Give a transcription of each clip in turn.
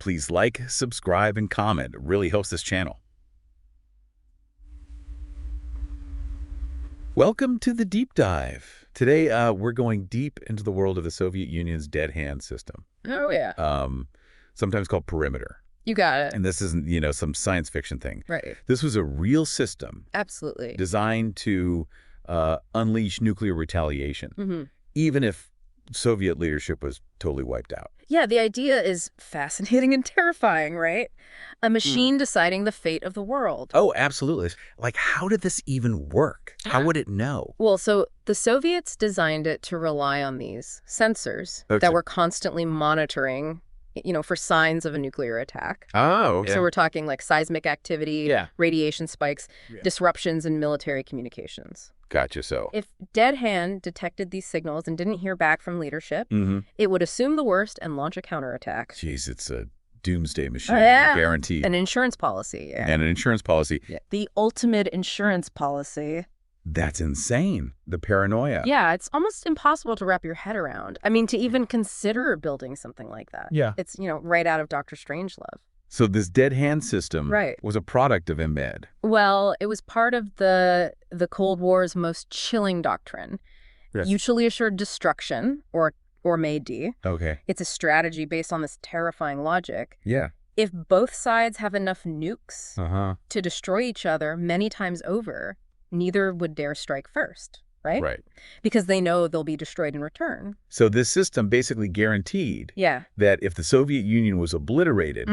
Please like, subscribe, and comment. It really helps this channel. Welcome to the deep dive. Today, we're going deep into the world of the Soviet Union's dead hand system. Oh, yeah. Sometimes called perimeter. You got it. And this isn't, some science fiction thing. Right. This was a real system. Absolutely. Designed to unleash nuclear retaliation, even if Soviet leadership was totally wiped out. Yeah, the idea is fascinating and terrifying, right? A machine deciding the fate of the world. Oh, absolutely. Like, how did this even work? How would it know? Well, so the Soviets designed it to rely on these sensors that were constantly monitoring, for signs of a nuclear attack. Oh, okay. So we're talking like seismic activity, radiation spikes, disruptions in military communications. Gotcha. So if Dead Hand detected these signals and didn't hear back from leadership, it would assume the worst and launch a counterattack. Jeez, it's a doomsday machine, guaranteed. An insurance policy. Yeah. And an insurance policy. Yeah. The ultimate insurance policy. That's insane. The paranoia. Yeah, it's almost impossible to wrap your head around. I mean, to even consider building something like that. Yeah. It's, right out of Dr. Strangelove. So this dead hand system was a product of MBED. Well, it was part of the Cold War's most chilling doctrine. Yes. Mutually assured destruction, or MAD. Okay. It's a strategy based on this terrifying logic. Yeah. If both sides have enough nukes to destroy each other many times over, neither would dare strike first, right? Right. Because they know they'll be destroyed in return. So this system basically guaranteed that if the Soviet Union was obliterated,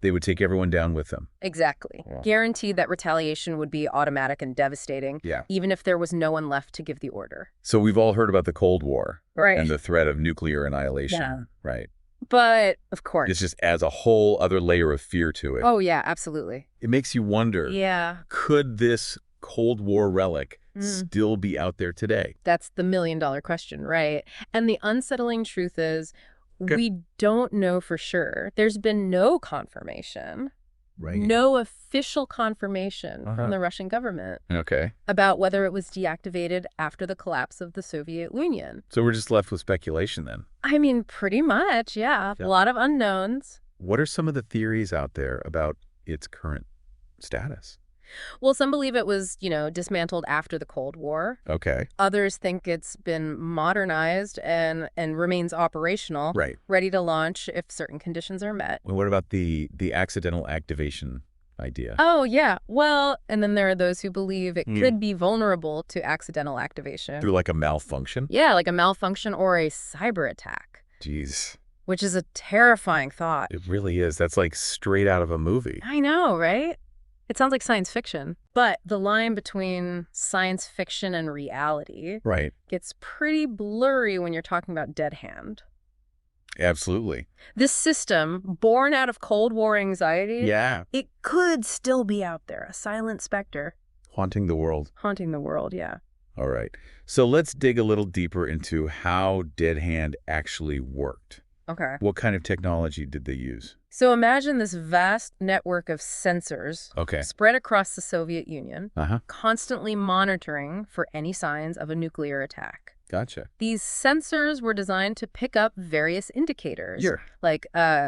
they would take everyone down with them. Exactly. Yeah. Guaranteed that retaliation would be automatic and devastating, even if there was no one left to give the order. So we've all heard about the Cold War and the threat of nuclear annihilation, right? But, of course. This just adds a whole other layer of fear to it. Oh, yeah, absolutely. It makes you wonder, could this Cold War relic still be out there today? That's the million-dollar question, right? And the unsettling truth is we don't know for sure. There's been no confirmation, no official confirmation from the Russian government about whether it was deactivated after the collapse of the Soviet Union. So we're just left with speculation then? I mean, pretty much, yeah. A lot of unknowns. What are some of the theories out there about its current status? Well, some believe it was, dismantled after the Cold War. Okay. Others think it's been modernized and remains operational, ready to launch if certain conditions are met. Well, what about the accidental activation idea? Oh, yeah. Well, and then there are those who believe it could be vulnerable to accidental activation. Through like a malfunction? Yeah, like a malfunction or a cyber attack. Jeez. Which is a terrifying thought. It really is. That's like straight out of a movie. I know, right? It sounds like science fiction, but the line between science fiction and reality gets pretty blurry when you're talking about Dead Hand. Absolutely. This system, born out of Cold War anxiety, it could still be out there, a silent specter. Haunting the world. Haunting the world, yeah. All right. So let's dig a little deeper into how Dead Hand actually worked. Okay. What kind of technology did they use? So imagine this vast network of sensors spread across the Soviet Union, constantly monitoring for any signs of a nuclear attack. Gotcha. These sensors were designed to pick up various indicators, like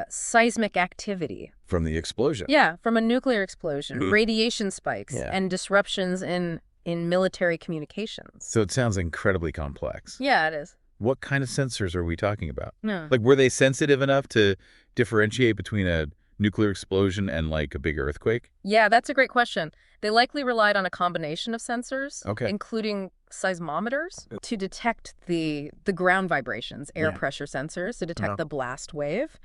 seismic activity. From the explosion? Yeah, from a nuclear explosion, radiation spikes, and disruptions in military communications. So it sounds incredibly complex. Yeah, it is. What kind of sensors are we talking about? No. Like, were they sensitive enough to differentiate between a nuclear explosion and, like, a big earthquake? Yeah, that's a great question. They likely relied on a combination of sensors, including seismometers, to detect the ground vibrations, air pressure sensors to detect the blast wave,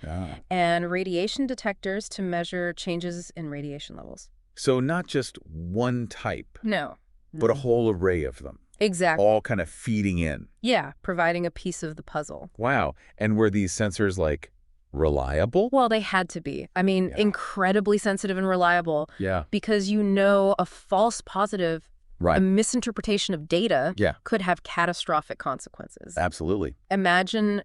and radiation detectors to measure changes in radiation levels. So not just one type. No. But a whole array of them. Exactly. All kind of feeding in. Yeah, providing a piece of the puzzle. Wow. And were these sensors, like, reliable? Well, they had to be. I mean, incredibly sensitive and reliable. Yeah. Because a false positive, a misinterpretation of data could have catastrophic consequences. Absolutely. Imagine,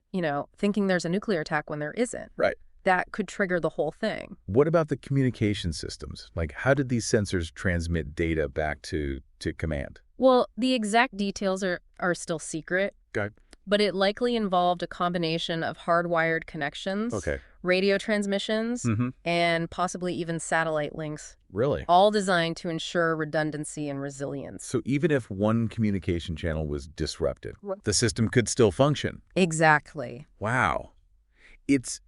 thinking there's a nuclear attack when there isn't. Right. That could trigger the whole thing. What about the communication systems? Like, how did these sensors transmit data back to command? Well, the exact details are still secret. Okay. But it likely involved a combination of hardwired connections, radio transmissions, and possibly even satellite links. Really? All designed to ensure redundancy and resilience. So even if one communication channel was disrupted, the system could still function? Exactly. Wow. It's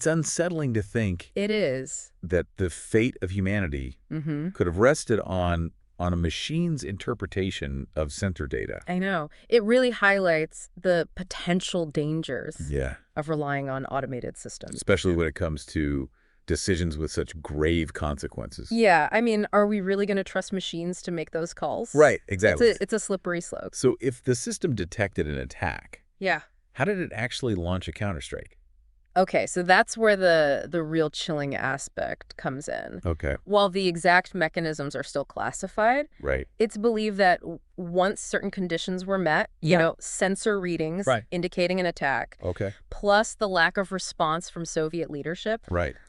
unsettling to think It is. that the fate of humanity could have rested on a machine's interpretation of sensor data. I know. It really highlights the potential dangers of relying on automated systems. Especially when it comes to decisions with such grave consequences. Yeah, I mean, are we really going to trust machines to make those calls? Right, exactly. It's a slippery slope. So if the system detected an attack, Yeah. how did it actually launch a counterstrike? Okay, so that's where the real chilling aspect comes in. Okay. While the exact mechanisms are still classified, Right. it's believed that once certain conditions were met, sensor readings indicating an attack, plus the lack of response from Soviet leadership,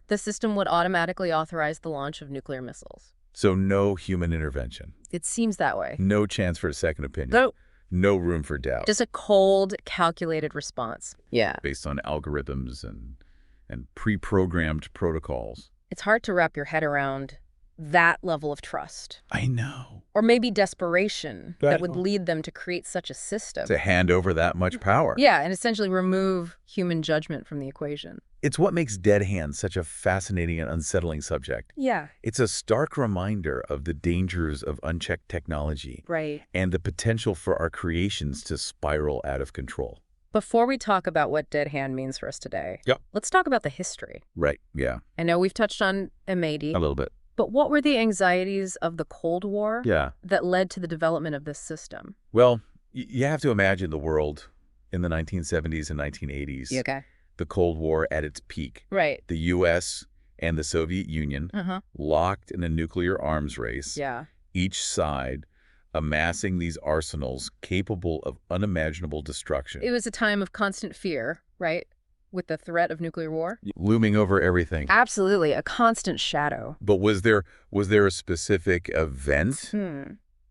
the system would automatically authorize the launch of nuclear missiles. So no human intervention. It seems that way. No chance for a second opinion. No. No room for doubt. Just a cold, calculated response. Yeah. Based on algorithms and pre-programmed protocols. It's hard to wrap your head around that level of trust. I know. Or maybe desperation that would lead them to create such a system. To hand over that much power. Yeah, and essentially remove human judgment from the equation. It's what makes Dead Hands such a fascinating and unsettling subject. Yeah. It's a stark reminder of the dangers of unchecked technology. Right. And the potential for our creations to spiral out of control. Before we talk about what Dead Hand means for us today, let's talk about the history. Right, yeah. I know we've touched on MAD. A little bit. But what were the anxieties of the Cold War that led to the development of this system? Well, you have to imagine the world in the 1970s and 1980s. Okay. The Cold War at its peak. Right. The U.S. and the Soviet Union locked in a nuclear arms race. Yeah. Each side amassing these arsenals capable of unimaginable destruction. It was a time of constant fear, right? With the threat of nuclear war? Looming over everything. Absolutely, a constant shadow. But was there a specific event?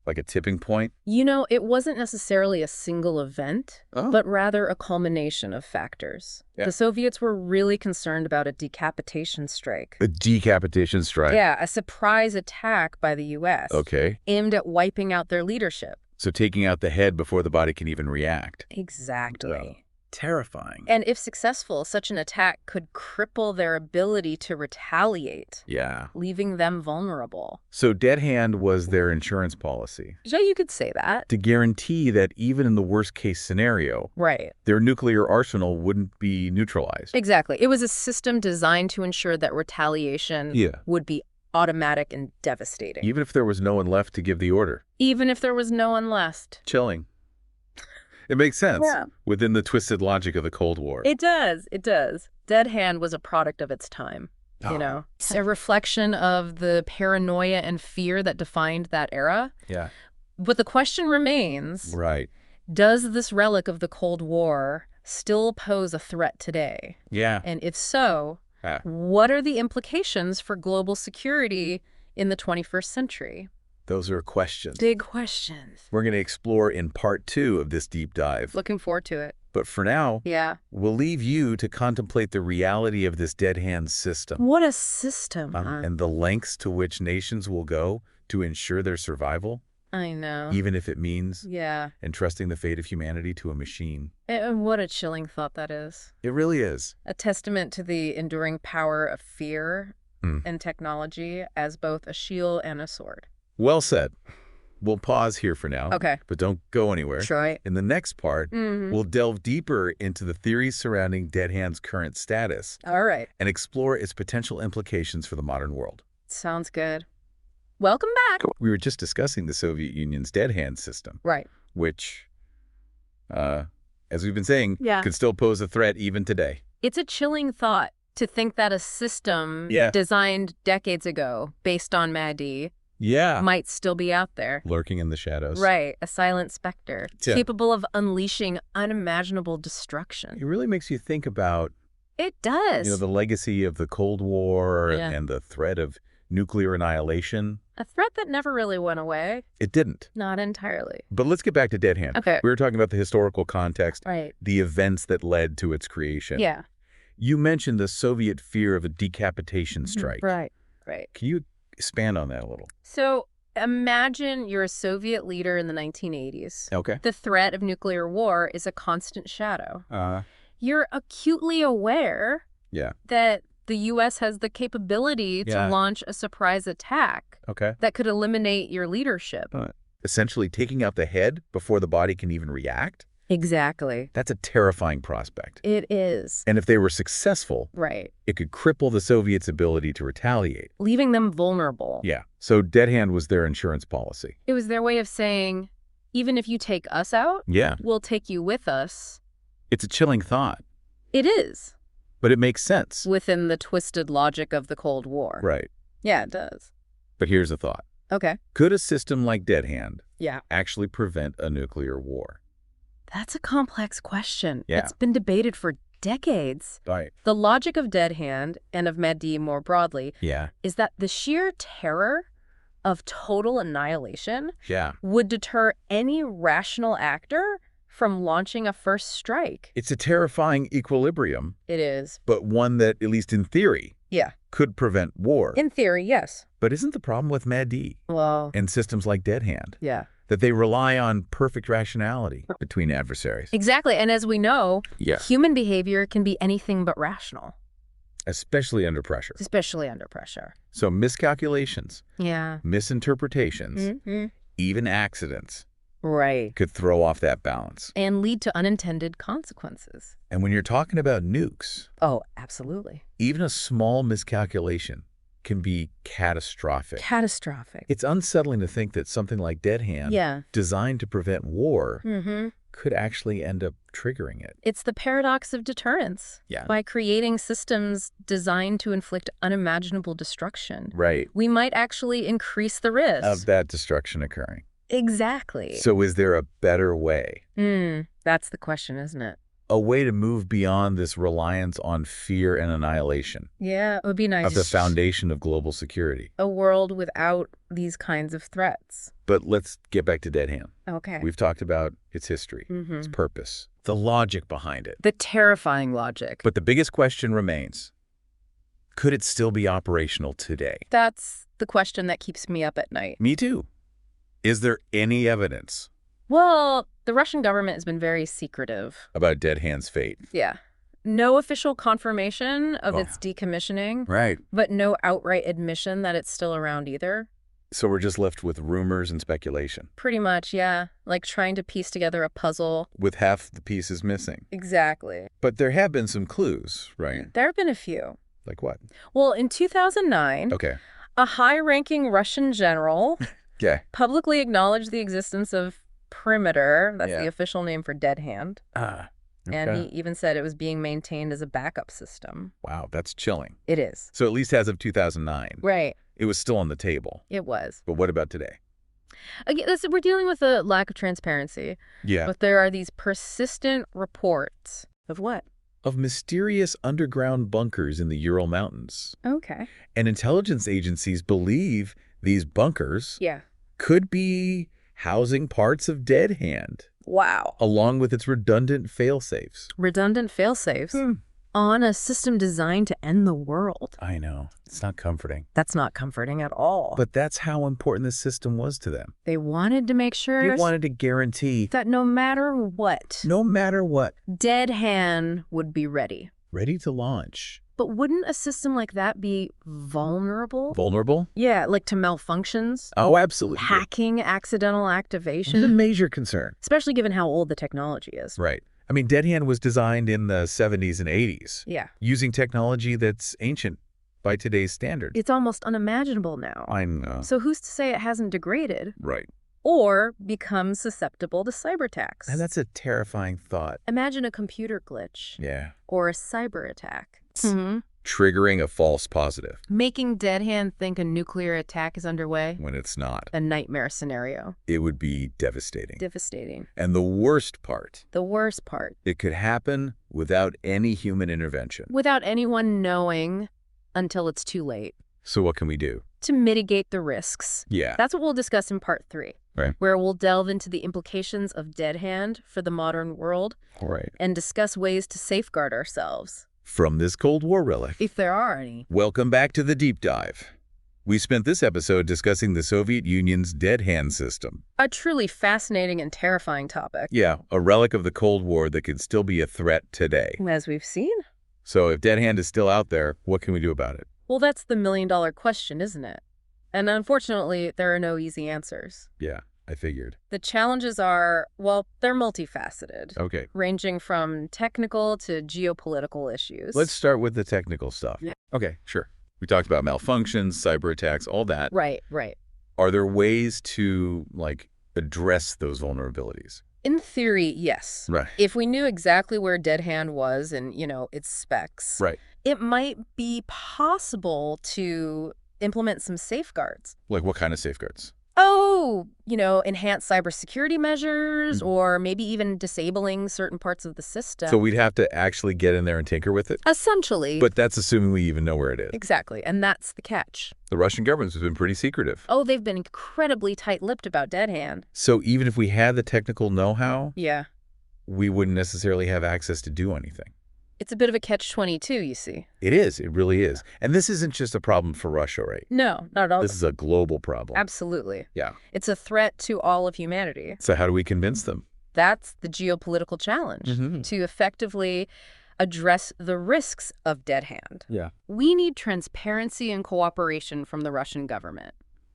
Like a tipping point? You know, it wasn't necessarily a single event, but rather a culmination of factors. Yeah. The Soviets were really concerned about a decapitation strike. A decapitation strike? Yeah, a surprise attack by the U.S. Okay. Aimed at wiping out their leadership. So taking out the head before the body can even react. Exactly. Terrifying. And if successful, such an attack could cripple their ability to retaliate. Yeah. Leaving them vulnerable. So Dead Hand was their insurance policy. Yeah, you could say that. To guarantee that even in the worst case scenario, their nuclear arsenal wouldn't be neutralized. Exactly. It was a system designed to ensure that retaliation would be automatic and devastating. Even if there was no one left to give the order. Even if there was no one left. Chilling. It makes sense within the twisted logic of the Cold War. It does. It does. Dead Hand was a product of its time, you know. It's a reflection of the paranoia and fear that defined that era. Yeah. But the question remains, does this relic of the Cold War still pose a threat today? Yeah. And if so, what are the implications for global security in the 21st century? Those are questions. Big questions. We're going to explore in part 2 of this deep dive. Looking forward to it. But for now, we'll leave you to contemplate the reality of this Dead Hand system. What a system, and the lengths to which nations will go to ensure their survival. I know. Even if it means entrusting the fate of humanity to a machine. And what a chilling thought that is. It really is. A testament to the enduring power of fear and technology as both a shield and a sword. Well said. We'll pause here for now. Okay. But don't go anywhere. Sure. In the next part, we'll delve deeper into the theories surrounding Dead Hand's current status. All right. And explore its potential implications for the modern world. Sounds good. Welcome back. We were just discussing the Soviet Union's Dead Hand system. Right. Which, as we've been saying, could still pose a threat even today. It's a chilling thought to think that a system designed decades ago based on MAD might still be out there. Lurking in the shadows. Right. A silent specter. Capable of unleashing unimaginable destruction. It really makes you think about... It does. You know, the legacy of the Cold War and the threat of nuclear annihilation. A threat that never really went away. It didn't. Not entirely. But let's get back to Dead Hand. Okay. We were talking about the historical context. Right. The events that led to its creation. Yeah. You mentioned the Soviet fear of a decapitation strike. Right. Can you expand on that a little? So imagine you're a Soviet leader in the 1980s. Okay. The threat of nuclear war is a constant shadow. You're acutely aware that the U.S. has the capability to launch a surprise attack that could eliminate your leadership. Essentially taking out the head before the body can even react? Exactly. That's a terrifying prospect. It is. And if they were successful, it could cripple the Soviets' ability to retaliate. Leaving them vulnerable. Yeah. So dead hand was their insurance policy. It was their way of saying, even if you take us out, we'll take you with us. It's a chilling thought. It is. But it makes sense. Within the twisted logic of the Cold War. Right. Yeah, it does. But here's a thought. Okay. Could a system like dead hand Yeah. actually prevent a nuclear war? That's a complex question. Yeah. It's been debated for decades. Right. The logic of dead hand, and of Med-D more broadly, is that the sheer terror of total annihilation would deter any rational actor from launching a first strike. It's a terrifying equilibrium. It is. But one that, at least in theory, could prevent war. In theory, yes. But isn't the problem with Med-D and systems like dead hand that they rely on perfect rationality between adversaries? Exactly. And as we know, human behavior can be anything but rational. Especially under pressure. Especially under pressure. So miscalculations, misinterpretations, even accidents could throw off that balance. And lead to unintended consequences. And when you're talking about nukes, oh, absolutely. Even a small miscalculation can be catastrophic. Catastrophic. It's unsettling to think that something like dead hand, designed to prevent war, could actually end up triggering it. It's the paradox of deterrence. By creating systems designed to inflict unimaginable destruction, we might actually increase the risk of that destruction occurring. Exactly. So is there a better way? That's the question, isn't it? A way to move beyond this reliance on fear and annihilation. Yeah, it would be nice. Of the foundation of global security. A world without these kinds of threats. But let's get back to dead hand. Okay. We've talked about its history, its purpose, the logic behind it. The terrifying logic. But the biggest question remains, could it still be operational today? That's the question that keeps me up at night. Me too. Is there any evidence? Well, the Russian government has been very secretive. About dead hand's fate. Yeah. No official confirmation of its decommissioning. Right. But no outright admission that it's still around either. So we're just left with rumors and speculation. Pretty much, yeah. Like trying to piece together a puzzle. With half the pieces missing. Exactly. But there have been some clues, right? There have been a few. Like what? Well, in 2009, a high-ranking Russian general publicly acknowledged the existence of Perimeter. That's the official name for dead hand. And he even said it was being maintained as a backup system. Wow, that's chilling. It is. So at least as of 2009. Right. It was still on the table. It was. But what about today? Again, we're dealing with a lack of transparency. Yeah. But there are these persistent reports. Of what? Of mysterious underground bunkers in the Ural Mountains. Okay. And intelligence agencies believe these bunkers could be housing parts of dead hand. Wow. Along with its redundant failsafes. Redundant failsafes? On a system designed to end the world. I know. It's not comforting. That's not comforting at all. But that's how important this system was to them. They wanted to make sure... They wanted to guarantee... that no matter what... No matter what... dead hand would be ready. Ready to launch. But wouldn't a system like that be vulnerable? Vulnerable? Yeah, like to malfunctions. Oh, absolutely. Hacking, accidental activation. It's a major concern. Especially given how old the technology is. Right. I mean, dead hand was designed in the 70s and 80s. Yeah. Using technology that's ancient by today's standards. It's almost unimaginable now. I know. So who's to say it hasn't degraded? Right. Or become susceptible to cyber attacks? And that's a terrifying thought. Imagine a computer glitch. Yeah. Or a cyber attack. Triggering a false positive. Making dead hand think a nuclear attack is underway. When it's not. A nightmare scenario. It would be devastating. Devastating. And the worst part. The worst part. It could happen without any human intervention. Without anyone knowing until it's too late. So what can we do? To mitigate the risks. Yeah. That's what we'll discuss in part 3. Right. Where we'll delve into the implications of dead hand for the modern world. Right. And discuss ways to safeguard ourselves. from this Cold War relic. If there are any. Welcome back to the Deep Dive. We spent this episode discussing the Soviet Union's dead hand system. A truly fascinating and terrifying topic. Yeah, a relic of the Cold War that could still be a threat today. As we've seen. So if dead hand is still out there, what can we do about it? Well, that's the million-dollar question, isn't it? And unfortunately, there are no easy answers. Yeah, I figured. The challenges are, well, they're multifaceted. Okay. Ranging from technical to geopolitical issues. Let's start with the technical stuff. Yeah. Okay, sure. We talked about malfunctions, cyber attacks, all that. Right. Are there ways to, address those vulnerabilities? In theory, yes. Right. If we knew exactly where dead hand was and, its specs, Right. it might be possible to implement some safeguards. Like what kind of safeguards? Oh, enhanced cybersecurity measures or maybe even disabling certain parts of the system. So we'd have to actually get in there and tinker with it? Essentially. But that's assuming we even know where it is. Exactly. And that's the catch. The Russian government has been pretty secretive. Oh, they've been incredibly tight-lipped about dead hand. So even if we had the technical know-how, yeah, we wouldn't necessarily have access to do anything. It's a bit of a catch-22, you see. It is. It really is. And this isn't just a problem for Russia, right? No, not at all. This is a global problem. Absolutely. Yeah. It's a threat to all of humanity. So how do we convince them? That's the geopolitical challenge, to effectively address the risks of dead hand. Yeah. We need transparency and cooperation from the Russian government.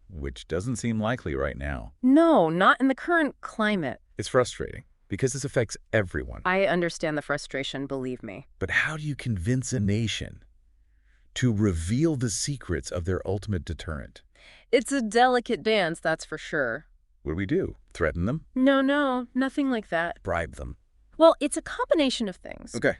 Which doesn't seem likely right now. No, not in the current climate. It's frustrating because this affects everyone. I understand the frustration, believe me. But how do you convince a nation to reveal the secrets of their ultimate deterrent? It's a delicate dance, that's for sure. What do we do? Threaten them? No, nothing like that. Bribe them? Well, it's a combination of things. Okay.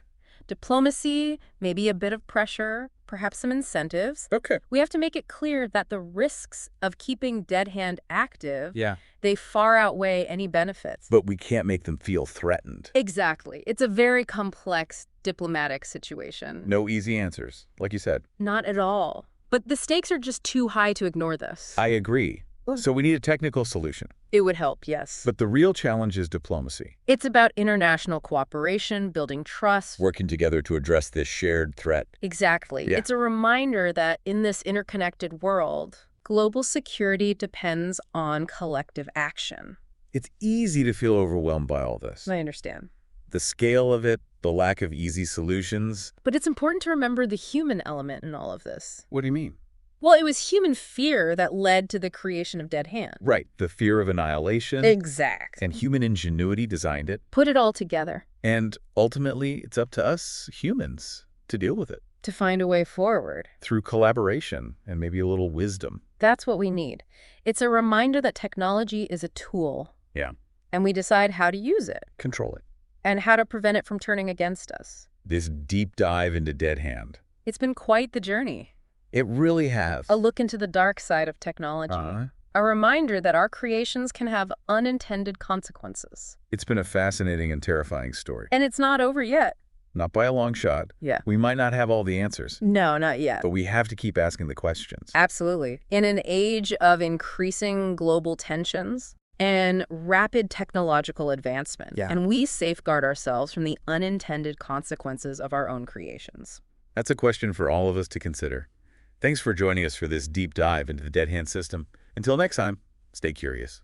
Diplomacy, maybe a bit of pressure, perhaps some incentives. Okay. We have to make it clear that the risks of keeping dead hand active, Yeah. they far outweigh any benefits. But we can't make them feel threatened. Exactly. It's a very complex diplomatic situation. No easy answers, like you said. Not at all. But the stakes are just too high to ignore this. I agree. So we need a technical solution. It would help, yes. But the real challenge is diplomacy. It's about international cooperation, building trust. Working together to address this shared threat. Exactly. Yeah. It's a reminder that in this interconnected world, global security depends on collective action. It's easy to feel overwhelmed by all this. I understand. The scale of it, the lack of easy solutions. But it's important to remember the human element in all of this. What do you mean? Well, it was human fear that led to the creation of dead hand. Right. The fear of annihilation. Exact. And human ingenuity designed it. Put it all together. And ultimately, it's up to us humans to deal with it. To find a way forward. Through collaboration and maybe a little wisdom. That's what we need. It's a reminder that technology is a tool. Yeah. And we decide how to use it. Control it. And how to prevent it from turning against us. This deep dive into dead hand. It's been quite the journey. It really has. A look into the dark side of technology. A reminder that our creations can have unintended consequences. It's been a fascinating and terrifying story. And it's not over yet. Not by a long shot. Yeah. We might not have all the answers. No, not yet. But we have to keep asking the questions. Absolutely. In an age of increasing global tensions and rapid technological advancement, and we safeguard ourselves from the unintended consequences of our own creations. That's a question for all of us to consider. Thanks for joining us for this deep dive into the dead hand system. Until next time, stay curious.